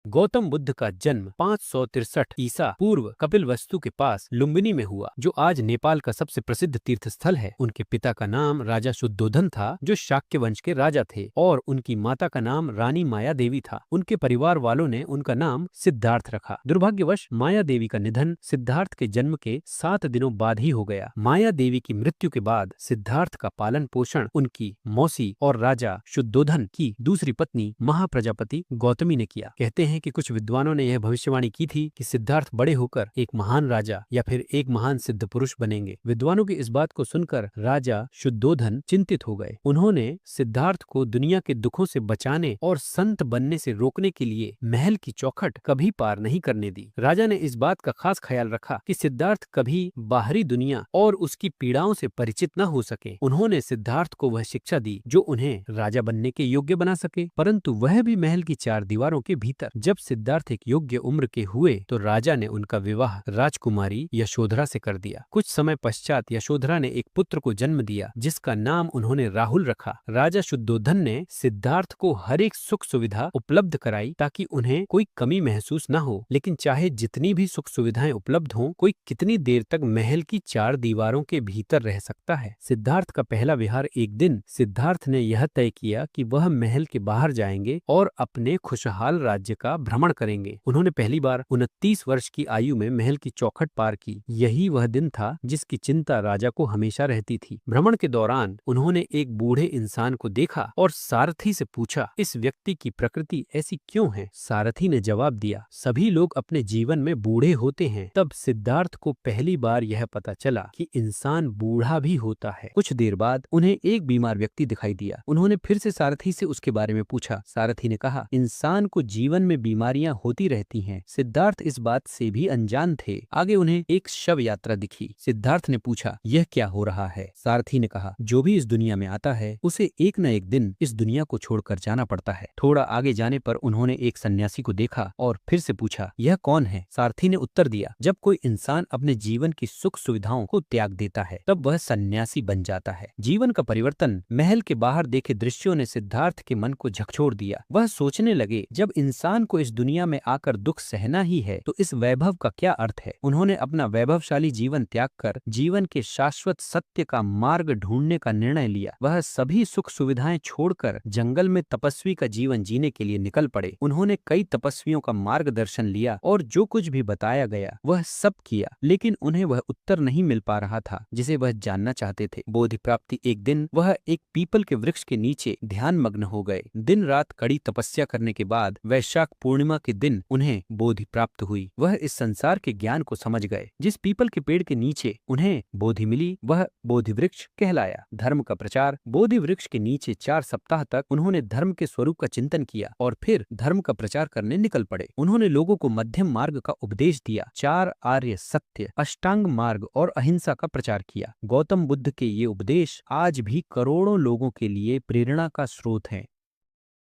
गौतम बुद्ध का जन्म 563 ईसा पूर्व कपिलवस्तु के पास लुम्बिनी में हुआ, जो आज नेपाल का सबसे प्रसिद्ध तीर्थ स्थल है। उनके पिता का नाम राजा शुद्धोधन था, जो शाक्य वंश के राजा थे, और उनकी माता का नाम रानी माया देवी था। उनके परिवार वालों ने उनका नाम सिद्धार्थ रखा। दुर्भाग्यवश माया देवी का निधन सिद्धार्थ के जन्म के 7 दिनों बाद ही हो गया। माया देवी की मृत्यु के बाद सिद्धार्थ का पालन पोषण उनकी मौसी और राजा शुद्धोधन की दूसरी पत्नी महाप्रजापति गौतमी ने किया। कहते हैं कि कुछ विद्वानों ने यह भविष्यवाणी की थी कि सिद्धार्थ बड़े होकर एक महान राजा या फिर एक महान सिद्ध पुरुष बनेंगे। विद्वानों की इस बात को सुनकर राजा शुद्धोधन चिंतित हो गए। उन्होंने सिद्धार्थ को दुनिया के दुखों से बचाने और संत बनने से रोकने के लिए महल की चौखट कभी पार नहीं करने दी। राजा ने इस बात का खास ख्याल रखा कि सिद्धार्थ कभी बाहरी दुनिया और उसकी पीड़ाओं से परिचित न हो सके। उन्होंने सिद्धार्थ को वह शिक्षा दी जो उन्हें राजा बनने के योग्य बना सके, परंतु वह भी महल की 4 दीवारों के भीतर। जब सिद्धार्थ एक योग्य उम्र के हुए तो राजा ने उनका विवाह राजकुमारी यशोधरा से कर दिया। कुछ समय पश्चात यशोधरा ने एक पुत्र को जन्म दिया, जिसका नाम उन्होंने राहुल रखा। राजा शुद्धोधन ने सिद्धार्थ को हर एक सुख सुविधा उपलब्ध कराई ताकि उन्हें कोई कमी महसूस न हो, लेकिन चाहे जितनी भी सुख सुविधाएं उपलब्ध हों, कोई कितनी देर तक महल की 4 दीवारों के भीतर रह सकता है। सिद्धार्थ का पहला विहार एक दिन सिद्धार्थ ने यह तय किया कि वह महल के बाहर जाएंगे और अपने खुशहाल राज्य का भ्रमण करेंगे। उन्होंने पहली बार 29 वर्ष की आयु में महल की चौखट पार की। यही वह दिन था जिसकी चिंता राजा को हमेशा रहती थी। भ्रमण के दौरान उन्होंने एक बूढ़े इंसान को देखा और सारथी से पूछा, इस व्यक्ति की प्रकृति ऐसी क्यों है? सारथी ने जवाब दिया, सभी लोग अपने जीवन में बूढ़े होते हैं। तब सिद्धार्थ को पहली बार यह पता चला कि इंसान बूढ़ा भी होता है। कुछ देर बाद उन्हें एक बीमार व्यक्ति दिखाई दिया। उन्होंने फिर से सारथी से उसके बारे में पूछा। सारथी ने कहा, इंसान को जीवन में बीमारियां होती रहती हैं। सिद्धार्थ इस बात से भी अनजान थे। आगे उन्हें एक शव यात्रा दिखी। सिद्धार्थ ने पूछा, यह क्या हो रहा है? सारथी ने कहा, जो भी इस दुनिया में आता है उसे एक न एक दिन इस दुनिया को छोड़कर जाना पड़ता है। थोड़ा आगे जाने पर उन्होंने एक सन्यासी को देखा और फिर से पूछा, यह कौन है? सारथी ने उत्तर दिया, जब कोई इंसान अपने जीवन की सुख सुविधाओं को त्याग देता है तब वह सन्यासी बन जाता है। जीवन का परिवर्तन महल के बाहर देखे दृश्यों ने सिद्धार्थ के मन को झकझोर दिया। वह सोचने लगे, जब इंसान को इस दुनिया में आकर दुख सहना ही है तो इस वैभव का क्या अर्थ है? उन्होंने अपना वैभवशाली जीवन त्याग कर जीवन के शाश्वत सत्य का मार्ग ढूंढने का निर्णय लिया। वह सभी सुख सुविधाएं छोड़कर जंगल में तपस्वी का जीवन जीने के लिए निकल पड़े। उन्होंने कई तपस्वियों का मार्गदर्शन लिया और जो कुछ भी बताया गया वह सब किया, लेकिन उन्हें वह उत्तर नहीं मिल पा रहा था जिसे वह जानना चाहते थे। बोधि प्राप्ति एक दिन वह एक पीपल के वृक्ष के नीचे ध्यान मग्न हो गए। दिन रात कड़ी तपस्या करने के बाद वैशाख पूर्णिमा के दिन उन्हें बोधि प्राप्त हुई। वह इस संसार के ज्ञान को समझ गए। जिस पीपल के पेड़ के नीचे उन्हें बोधि मिली वह बोधि वृक्ष कहलाया। धर्म का प्रचार। बोधि वृक्ष के नीचे 4 सप्ताह तक उन्होंने धर्म के स्वरूप का चिंतन किया और फिर धर्म का प्रचार करने निकल पड़े। उन्होंने लोगों को मध्यम मार्ग का उपदेश दिया, 4 आर्य सत्य, अष्टांग मार्ग और अहिंसा का प्रचार किया। गौतम बुद्ध के ये उपदेश आज भी करोड़ों लोगों के लिए प्रेरणा का स्रोत हैं।